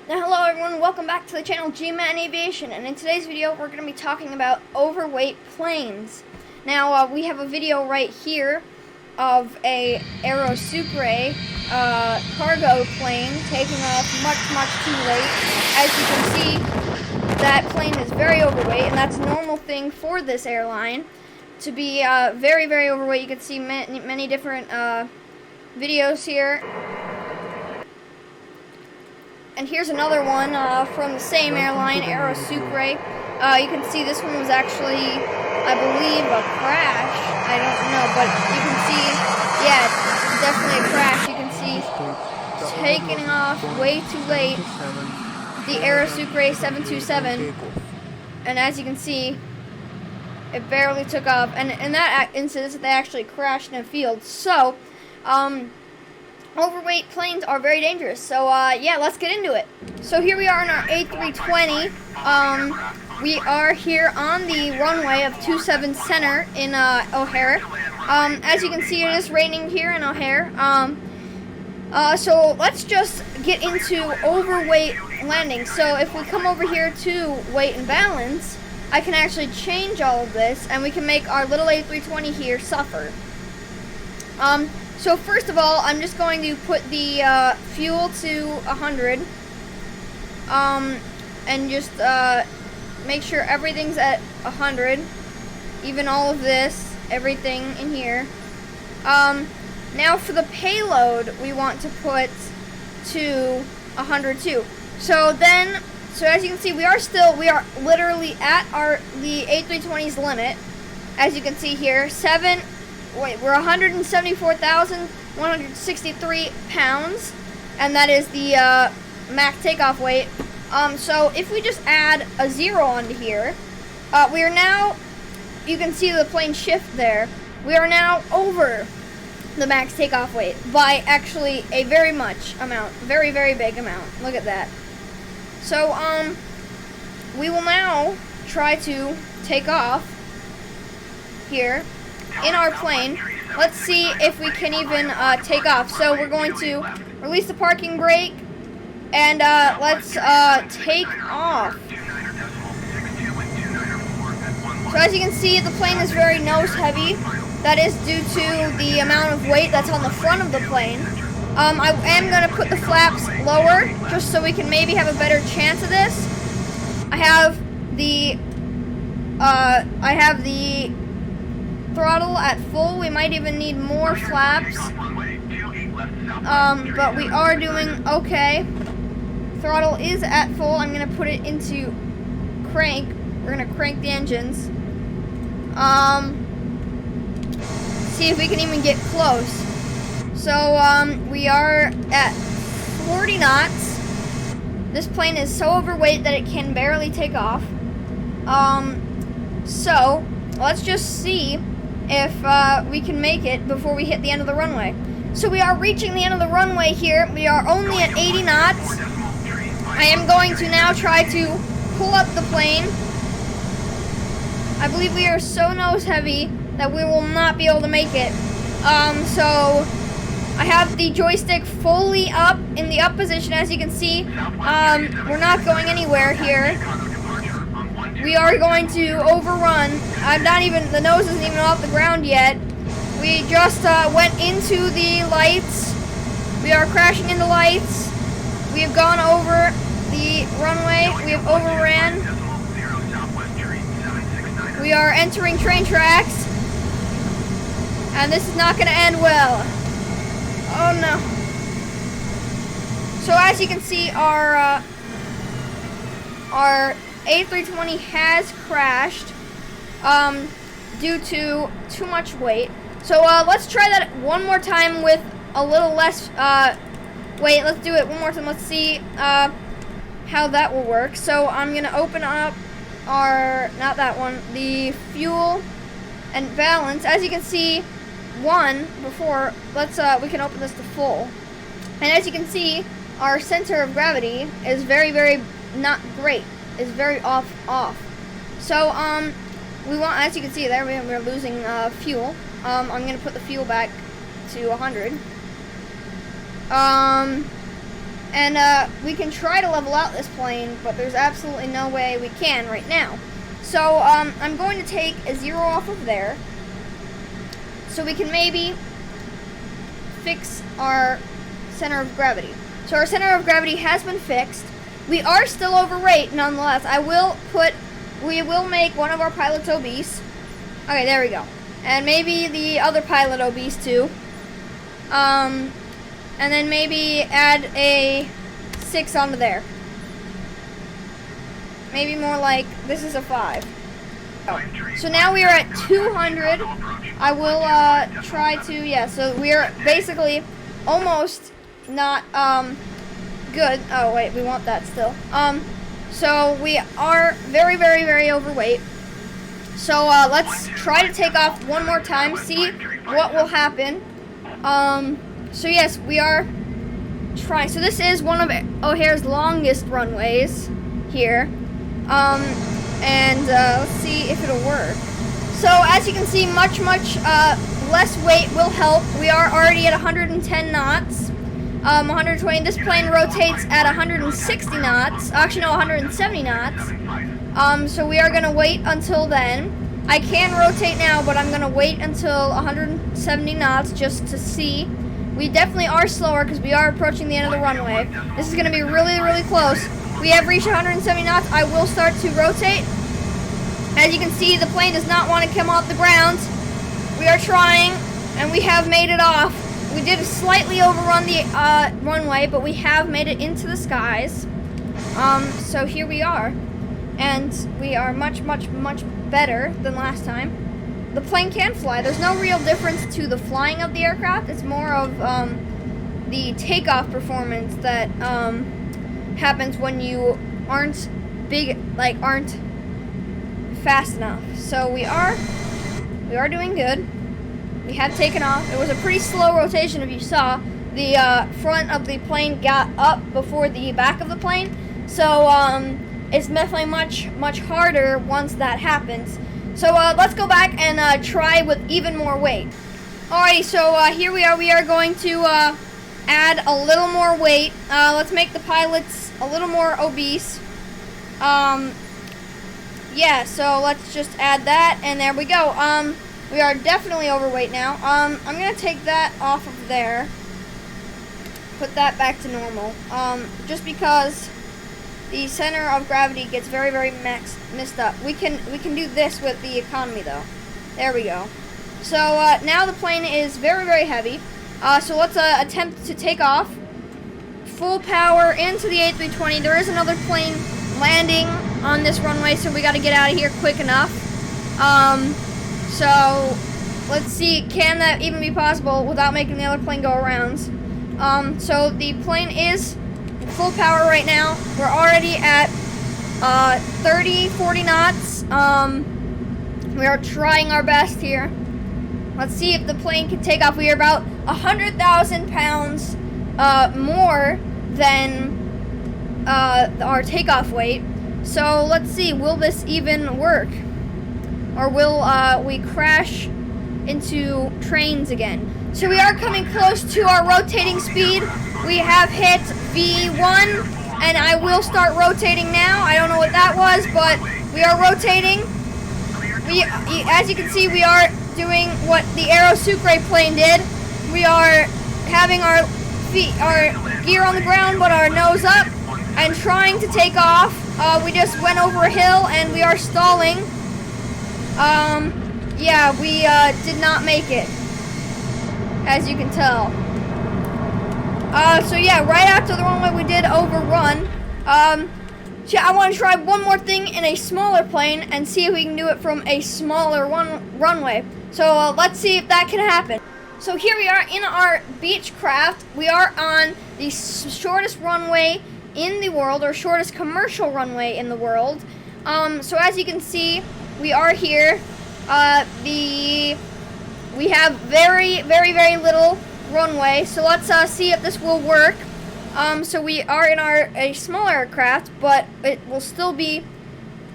Now, hello everyone, welcome back to the channel G-Man Aviation, and in today's video we're going to be talking about overweight planes. Now, we have a video right here of a Aero Sucre cargo plane taking off much too late. As you can see, that plane is very overweight, and that's a normal thing for this airline to be very overweight. You can see many different videos here. And here's another one from the same airline, Aero Sucre. You can see this one was actually, I believe, a crash. I don't know, but you can see, yeah, definitely a crash. You can see taking off way too late, the Aero Sucre 727. And as you can see, it barely took off. And in that instance, they actually crashed in a field. So, overweight planes are very dangerous. So, yeah, let's get into it. So here we are in our A320. We are here on the runway of 27 Center in O'Hare. As you can see, it is raining here in O'Hare. So let's just get into overweight landing. So if we come over here to weight and balance, I can actually change all of this, and we can make our little A320 here suffer. So first of all, I'm just going to put the fuel to 100, and just make sure everything's at 100, even all of this, everything in here. Now for the payload, we want to put to 100 too. So as you can see, we are literally at the A320's limit. As you can see here, we're 174,163 pounds, and that is the max takeoff weight. So if we just add a 0 onto here, we are now, you can see the plane shift there, we are now over the max takeoff weight by actually a very big amount. Look at that. So we will now try to take off here in our plane. Let's see if we can even take off. So we're going to release the parking brake, and let's take off. So as you can see, the plane is very nose heavy. That is due to the amount of weight that's on the front of the plane. I am going to put the flaps lower just so we can maybe have a better chance of this. I have the throttle at full. We might even need more flaps, but we are doing okay. Throttle is at full. I'm gonna put it into crank. We're gonna crank the engines. See if we can even get close. So we are at 40 knots. This plane is so overweight that it can barely take off. So let's just see if we can make it before we hit the end of the runway. So we are reaching the end of the runway here. We are only at 80 knots. I am going to now try to pull up the plane. I believe we are so nose heavy that we will not be able to make it. So I have the joystick fully up in the up position. As you can see, we're not going anywhere here. We are going to overrun. The nose isn't even off the ground yet. We just went into the lights. We are crashing into lights. We have gone over the runway. We have overran. We are entering train tracks. And this is not going to end well. Oh no. So as you can see, our A320 has crashed due to too much weight. So let's try that one more time with a little less weight. Let's do it one more time. Let's see how that will work. So I'm gonna open up the fuel and balance. As you can see, we can open this to full. And as you can see, our center of gravity is very not great. Is very off. So we want, as you can see there, we're losing fuel. I'm gonna put the fuel back to 100. And we can try to level out this plane, but there's absolutely no way we can right now. So I'm going to take a 0 off of there, so we can maybe fix our center of gravity. So our center of gravity has been fixed. We are still overweight nonetheless. We will make one of our pilots obese. Okay, there we go. And maybe the other pilot obese too. And then maybe add a 6 onto there. Maybe more like, this is a 5. So now we are at 200. I will try to, yeah, so we are basically almost not good. Oh wait, we want that still. So we are very, very, very overweight. So let's try to take off one more time, see what will happen. So yes, we are trying. So this is one of O'Hare's longest runways here. Let's see if it'll work. So as you can see, much less weight will help. We are already at 110 knots. 120. This plane rotates at 160 knots. Actually, no, 170 knots. So we are gonna wait until then. I can rotate now, but I'm gonna wait until 170 knots just to see. We definitely are slower because we are approaching the end of the runway. This is gonna be really, really close. We have reached 170 knots. I will start to rotate. As you can see, the plane does not want to come off the ground. We are trying, and we have made it off. We did slightly overrun the runway, but we have made it into the skies. So here we are. And we are much better than last time. The plane can fly. There's no real difference to the flying of the aircraft. It's more of the takeoff performance that happens when you aren't fast enough. So we are doing good. We have taken off. It was a pretty slow rotation. If you saw, the front of the plane got up before the back of the plane. So it's definitely much harder once that happens. So let's go back and try with even more weight. Alrighty, so here we are. We are going to add a little more weight. Let's make the pilots a little more obese. Yeah, so let's just add that, and there we go. We are definitely overweight now. I'm gonna take that off of there. Put that back to normal. Just because the center of gravity gets very messed up. We can do this with the economy though. There we go. So now the plane is very heavy. So let's attempt to take off. Full power into the A320. There is another plane landing on this runway, so we got to get out of here quick enough. So let's see, can that even be possible without making the other plane go around? So the plane is full power right now. We're already at 30-40 knots. We are trying our best here. Let's see if the plane can take off. We are about 100,000 pounds more than our takeoff weight. So let's see, will this even work? Or will we crash into trains again? So we are coming close to our rotating speed. We have hit V1, and I will start rotating now. I don't know what that was, but we are rotating. As you can see, we are doing what the Aero Sucre plane did. We are having our gear on the ground, but our nose up, and trying to take off. We just went over a hill, and we are stalling. Yeah, we did not make it, as you can tell. So yeah, right after the runway we did overrun. So I want to try one more thing in a smaller plane and see if we can do it from a smaller runway. So let's see if that can happen. So here we are in our Beechcraft. We are on the shortest runway in the world, or shortest commercial runway in the world. So as you can see, we are here. We have very little runway. So let's see if this will work. So we are in a smaller aircraft, but it will still be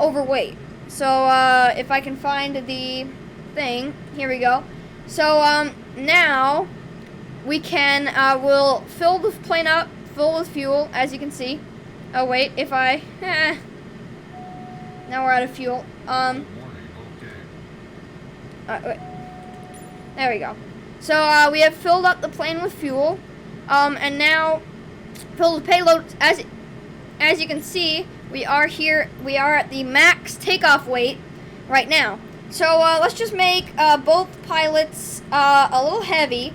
overweight. So if I can find the thing, here we go. So now we can we'll fill the plane up full with fuel, as you can see. Oh wait, if I, now we're out of fuel. Wait. There we go. So we have filled up the plane with fuel, and now filled with payload. As you can see, we are here. We are at the max takeoff weight right now. So let's just make both pilots a little heavy.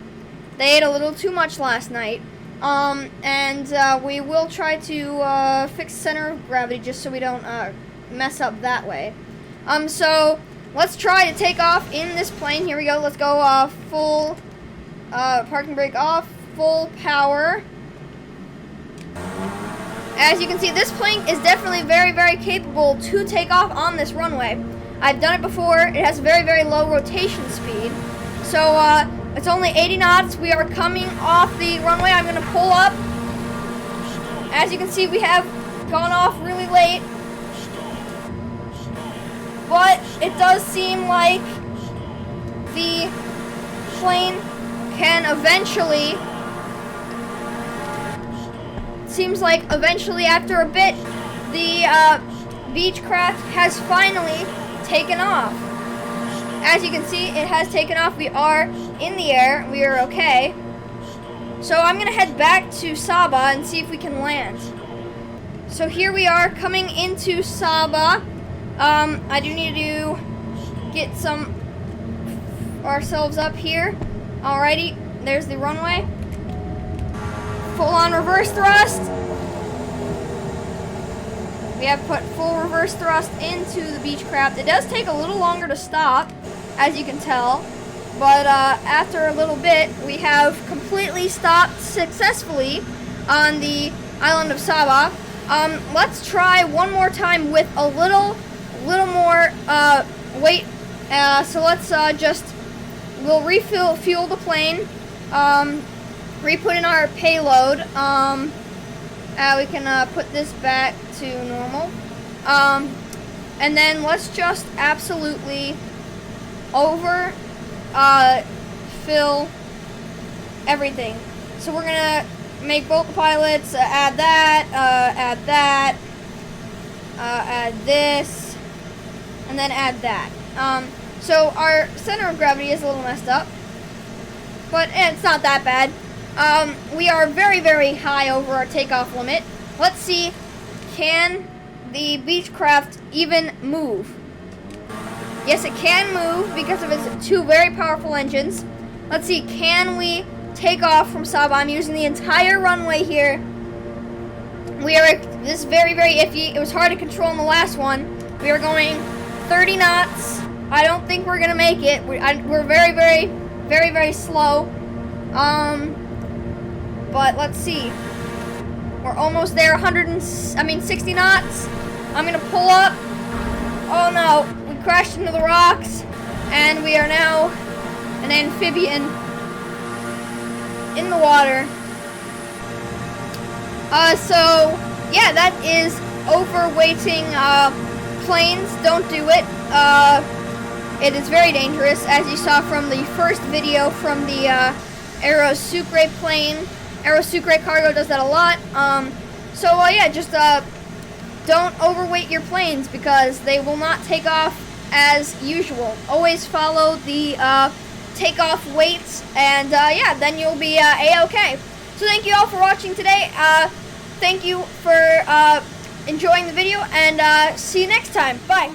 They ate a little too much last night, and we will try to fix center of gravity just so we don't mess up that way. So let's try to take off in this plane. Here we go. Let's go full parking brake off, full power. As you can see, this plane is definitely very, very capable to take off on this runway. I've done it before. It has a very, very low rotation speed. So it's only 80 knots. We are coming off the runway. I'm going to pull up. As you can see, we have gone off really late. But it does seem like the plane can eventually, after a bit, the Beechcraft has finally taken off. As you can see, it has taken off. We are in the air. We are okay. So I'm going to head back to Saba and see if we can land. So here we are coming into Saba. I do need to get some ourselves up here. Alrighty, there's the runway. Full on reverse thrust. We have put full reverse thrust into the Beechcraft. It does take a little longer to stop, as you can tell, but after a little bit, we have completely stopped successfully on the island of Saba. Let's try one more time with a little more weight. So let's we'll fuel the plane, re-put in our payload. We can put this back to normal. And then let's just absolutely fill everything. So we're gonna make both the pilots add this, and then add that. So our center of gravity is a little messed up, but it's not that bad. We are very, very high over our takeoff limit. Let's see, can the Beechcraft even move? Yes, it can move because of its two very powerful engines. Let's see, can we take off from Saba? I'm using the entire runway here. This is very, very iffy. It was hard to control in the last one. We are going 30 knots. I don't think we're gonna make it. We're very, very, very, very slow. But let's see. We're almost there. 60 knots. I'm gonna pull up. Oh no, we crashed into the rocks, and we are now an amphibian in the water. So yeah, that is overweighting planes. Don't do it. It is very dangerous, as you saw from the first video from the Aero Sucre plane. Aero Sucre Cargo does that a lot. Yeah, just don't overweight your planes because they will not take off as usual. Always follow the takeoff weights, and yeah, then you'll be A-okay. So thank you all for watching today. Thank you for enjoying the video, and see you next time. Bye.